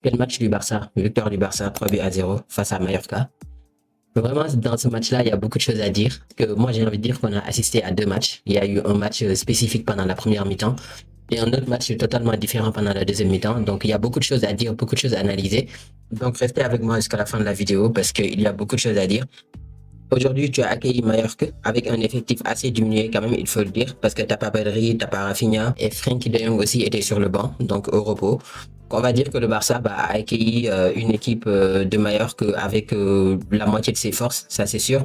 Quel match du Barça? Victoire du Barça, 3-0 face à Mallorca. Vraiment, dans ce match-là, il y a beaucoup de choses à dire. Que moi, j'ai envie de dire qu'on a assisté à deux matchs. Il y a eu un match spécifique pendant la première mi-temps et un autre match totalement différent pendant la deuxième mi-temps. Donc, il y a beaucoup de choses à dire, beaucoup de choses à analyser. Donc, restez avec moi jusqu'à la fin de la vidéo parce qu'il y a beaucoup de choses à dire. Aujourd'hui, tu as accueilli Mallorca avec un effectif assez diminué quand même, il faut le dire, parce que t'as pas Pedri, t'as pas Rafinha et Frenkie de Jong aussi était sur le banc, donc au repos. On va dire que le Barça a accueilli une équipe de Mallorca avec la moitié de ses forces, ça c'est sûr.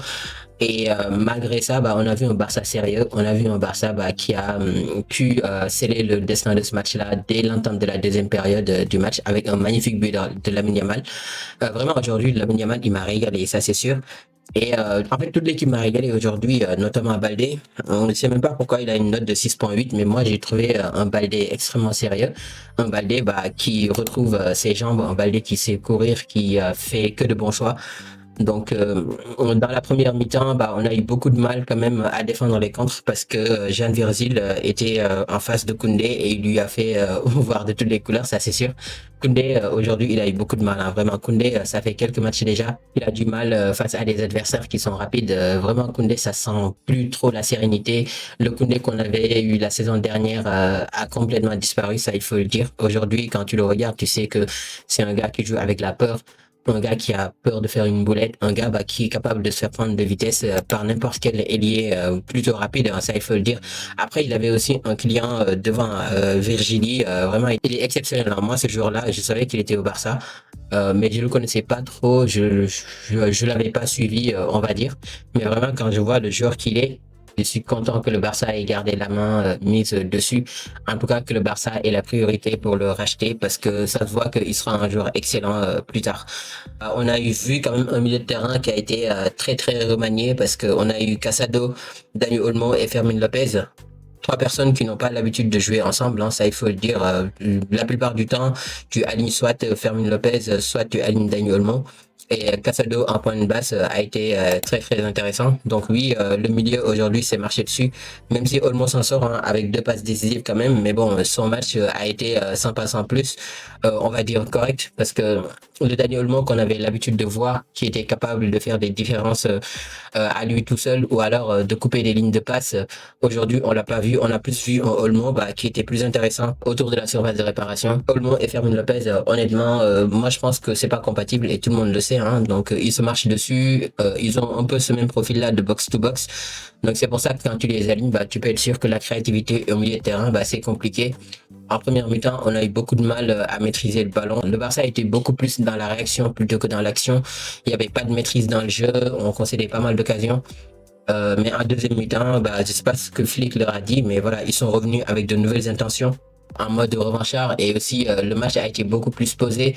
Et malgré ça, on a vu un Barça sérieux, on a vu un Barça qui a pu sceller le destin de ce match-là dès l'entame de la deuxième période du match avec un magnifique but de Lamine Yamal. Vraiment aujourd'hui, Lamine Yamal, il m'a régalé, ça c'est sûr. Et en fait, toute l'équipe m'a régalé aujourd'hui, notamment Baldé. On ne sait même pas pourquoi il a une note de 6,8, mais moi j'ai trouvé un Baldé extrêmement sérieux. Un Baldé qui retrouve ses jambes, un Baldé qui sait courir, qui fait que de bons choix. Donc, dans la première mi-temps, on a eu beaucoup de mal quand même à défendre les contres parce que Jean Virgil était en face de Koundé et il lui a fait voir de toutes les couleurs, ça c'est sûr. Koundé, aujourd'hui, il a eu beaucoup de mal. Hein. Vraiment, Koundé, ça fait quelques matchs déjà. Il a du mal face à des adversaires qui sont rapides. Vraiment, Koundé, ça sent plus trop la sérénité. Le Koundé qu'on avait eu la saison dernière a complètement disparu, ça il faut le dire. Aujourd'hui, quand tu le regardes, tu sais que c'est un gars qui joue avec la peur, un gars qui a peur de faire une boulette, un gars qui est capable de se faire prendre de vitesse par n'importe quel ailier plutôt rapide, hein, ça il faut le dire. Après, il avait aussi un client devant Virgili, vraiment il est exceptionnel. Hein. Moi, ce jour-là, je savais qu'il était au Barça, mais je le connaissais pas trop, je l'avais pas suivi, on va dire. Mais vraiment, quand je vois le joueur qu'il est, je suis content que le Barça ait gardé la main mise dessus. En tout cas, que le Barça ait la priorité pour le racheter parce que ça se voit qu'il sera un joueur excellent plus tard. On a vu quand même un milieu de terrain qui a été très très remanié parce qu'on a eu Casado, Dani Olmo et Fermin Lopez. Trois personnes qui n'ont pas l'habitude de jouer ensemble, hein, ça il faut le dire. La plupart du temps, tu alignes soit Fermin Lopez, soit tu alignes Dani Olmo. Et Casado en point de basse a été très très intéressant. Donc oui, le milieu aujourd'hui s'est marché dessus, même si Olmo s'en sort hein, avec deux passes décisives quand même. Mais bon, son match a été sans passe en plus, on va dire correct, parce que le Dani Olmo qu'on avait l'habitude de voir, qui était capable de faire des différences à lui tout seul, ou alors de couper des lignes de passe, aujourd'hui on l'a pas vu. On a plus vu un Olmo qui était plus intéressant autour de la surface de réparation. Olmo et Fermin Lopez, honnêtement, moi je pense que c'est pas compatible et tout le monde le sait. Hein, donc ils se marchent dessus, ils ont un peu ce même profil là de box to box, donc c'est pour ça que quand tu les alignes, tu peux être sûr que la créativité au milieu de terrain, c'est compliqué. En première mi-temps, on a eu beaucoup de mal à maîtriser le ballon. Le Barça était beaucoup plus dans la réaction plutôt que dans l'action. Il n'y avait pas de maîtrise dans le jeu, on concédait pas mal d'occasions. Mais en deuxième mi-temps, je sais pas ce que Flick leur a dit, mais voilà, ils sont revenus avec de nouvelles intentions en mode revanchard et aussi le match a été beaucoup plus posé.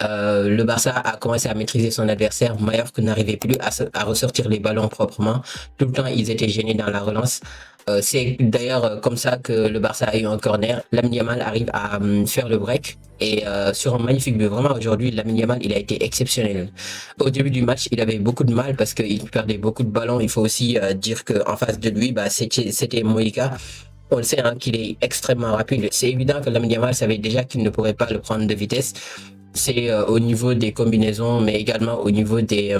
Le Barça a commencé à maîtriser son adversaire. Mallorca n'arrivait plus à ressortir les ballons proprement. Tout le temps, ils étaient gênés dans la relance. C'est d'ailleurs comme ça que le Barça a eu un corner. Lamine Yamal arrive à faire le break et sur un magnifique but. Vraiment aujourd'hui, Lamine Yamal, il a été exceptionnel. Au début du match, il avait beaucoup de mal parce qu'il perdait beaucoup de ballons. Il faut aussi dire qu'en face de lui, c'était Moïka. On le sait hein, qu'il est extrêmement rapide. C'est évident que Lamine Yamal savait déjà qu'il ne pourrait pas le prendre de vitesse. C'est au niveau des combinaisons, mais également au niveau des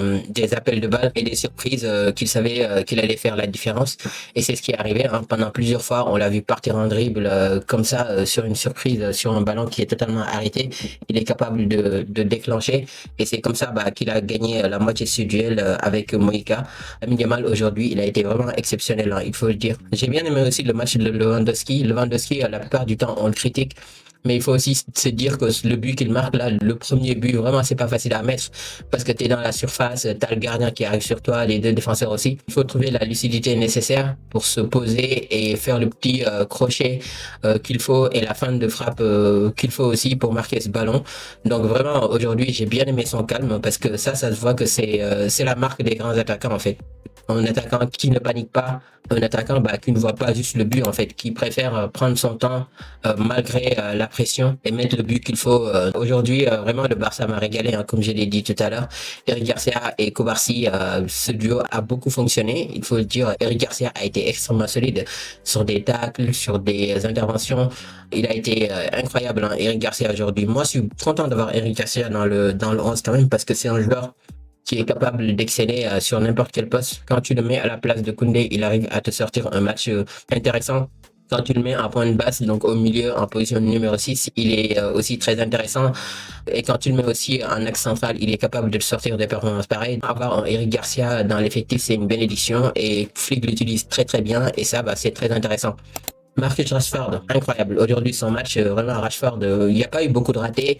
appels de balles et des surprises qu'il savait qu'il allait faire la différence. Et c'est ce qui est arrivé. Hein. Pendant plusieurs fois, on l'a vu partir en dribble comme ça sur une surprise, sur un ballon qui est totalement arrêté. Il est capable de déclencher. Et c'est comme ça qu'il a gagné la moitié de ce duel avec Moïka. Lamine Yamal, aujourd'hui, il a été vraiment exceptionnel, hein, il faut le dire. J'ai bien aimé aussi le match de Lewandowski. Lewandowski, la plupart du temps, on le critique. Mais il faut aussi se dire que le but qu'il marque là, le premier but, vraiment, c'est pas facile à mettre parce que tu es dans la surface, tu as le gardien qui arrive sur toi, les deux défenseurs aussi. Il faut trouver la lucidité nécessaire pour se poser et faire le petit crochet qu'il faut et la fin de frappe qu'il faut aussi pour marquer ce ballon. Donc vraiment, aujourd'hui, j'ai bien aimé son calme parce que ça se voit que c'est la marque des grands attaquants en fait. Un attaquant qui ne panique pas, un attaquant qui ne voit pas juste le but en fait, qui préfère prendre son temps malgré la pression et mettre le but qu'il faut. Aujourd'hui, vraiment, le Barça m'a régalé, hein, comme je l'ai dit tout à l'heure. Eric Garcia et Kobarsi, ce duo a beaucoup fonctionné. Il faut le dire, Eric Garcia a été extrêmement solide sur des tacles, sur des interventions. Il a été incroyable, hein, Eric Garcia aujourd'hui. Moi, je suis content d'avoir Eric Garcia dans le 11 quand même parce que c'est un joueur qui est capable d'exceller sur n'importe quel poste. Quand tu le mets à la place de Koundé, il arrive à te sortir un match intéressant. Quand tu le mets en point de basse, donc au milieu, en position numéro 6, il est aussi très intéressant. Et quand tu le mets aussi en axe central, il est capable de sortir des performances pareilles. Avoir un Eric Garcia dans l'effectif, c'est une bénédiction et Flick l'utilise très très bien et ça, c'est très intéressant. Marcus Rashford, incroyable. Aujourd'hui, son match, vraiment, Rashford, il n'y a pas eu beaucoup de ratés.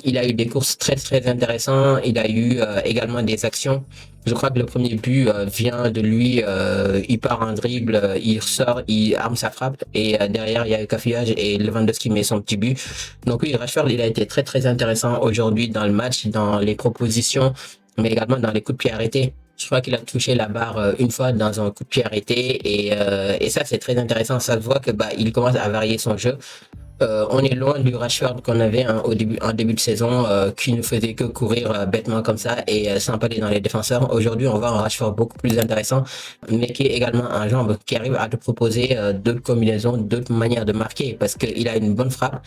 Il a eu des courses très, très intéressantes. Il a eu également des actions. Je crois que le premier but vient de lui. Il part en dribble, il ressort, il arme sa frappe. Et derrière, il y a eu cafouillage et Lewandowski met son petit but. Donc oui, Rashford, il a été très, très intéressant aujourd'hui dans le match, dans les propositions, mais également dans les coups de pied arrêtés. Je crois qu'il a touché la barre une fois dans un coup de pied arrêté et ça c'est très intéressant. Ça se voit que il commence à varier son jeu. On est loin du Rashford qu'on avait en début de saison qui ne faisait que courir bêtement comme ça et s'empaler dans les défenseurs. Aujourd'hui, on voit un Rashford beaucoup plus intéressant, mais qui est également un jambe qui arrive à te proposer d'autres combinaisons, d'autres manières de marquer parce qu'il a une bonne frappe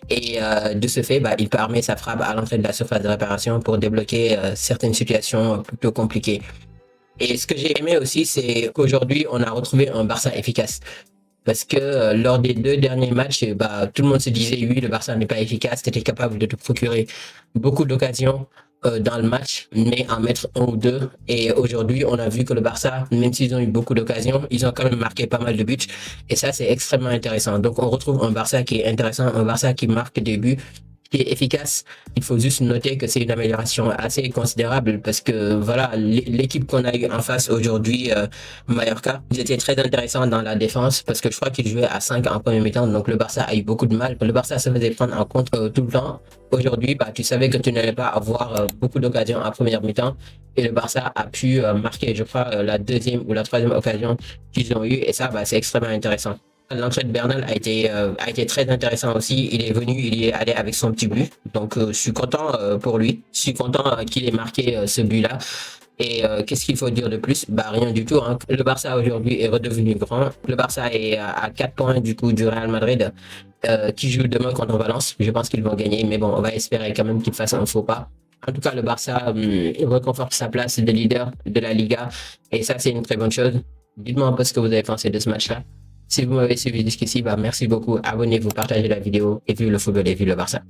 et de ce fait, il permet sa frappe à l'entrée de la surface de réparation pour débloquer certaines situations plutôt compliquées. Et ce que j'ai aimé aussi, c'est qu'aujourd'hui, on a retrouvé un Barça efficace. Parce que lors des 2 derniers matchs, tout le monde se disait, oui, le Barça n'est pas efficace, c'était capable de te procurer beaucoup d'occasions dans le match, mais en mettre un ou deux. Et aujourd'hui, on a vu que le Barça, même s'ils ont eu beaucoup d'occasions, ils ont quand même marqué pas mal de buts. Et ça, c'est extrêmement intéressant. Donc, on retrouve un Barça qui est intéressant, un Barça qui marque des buts, qui est efficace. Il faut juste noter que c'est une amélioration assez considérable parce que voilà, l'équipe qu'on a eu en face aujourd'hui, Mallorca, ils étaient très intéressants dans la défense parce que je crois qu'ils jouaient à 5 en premier mi-temps, donc le Barça a eu beaucoup de mal. Le Barça se faisait prendre en compte tout le temps. Aujourd'hui, tu savais que tu n'allais pas avoir beaucoup d'occasions en première mi-temps et le Barça a pu marquer, je crois, la deuxième ou la troisième occasion qu'ils ont eu et ça, c'est extrêmement intéressant. L'entrée de Bernal a été très intéressant aussi. Il est venu, il est allé avec son petit but. Donc, je suis content pour lui. Je suis content qu'il ait marqué ce but-là. Et qu'est-ce qu'il faut dire de plus? Rien du tout, hein. Le Barça aujourd'hui est redevenu grand. Le Barça est à 4 points du coup du Real Madrid qui joue demain contre Valence. Je pense qu'ils vont gagner, mais bon, on va espérer quand même qu'ils fassent un faux pas. En tout cas, le Barça reconforte sa place de leader de la Liga. Et ça, c'est une très bonne chose. Dites-moi un peu ce que vous avez pensé de ce match-là. Si vous m'avez suivi jusqu'ici, merci beaucoup. Abonnez-vous, partagez la vidéo et vive le football et vive le Barça.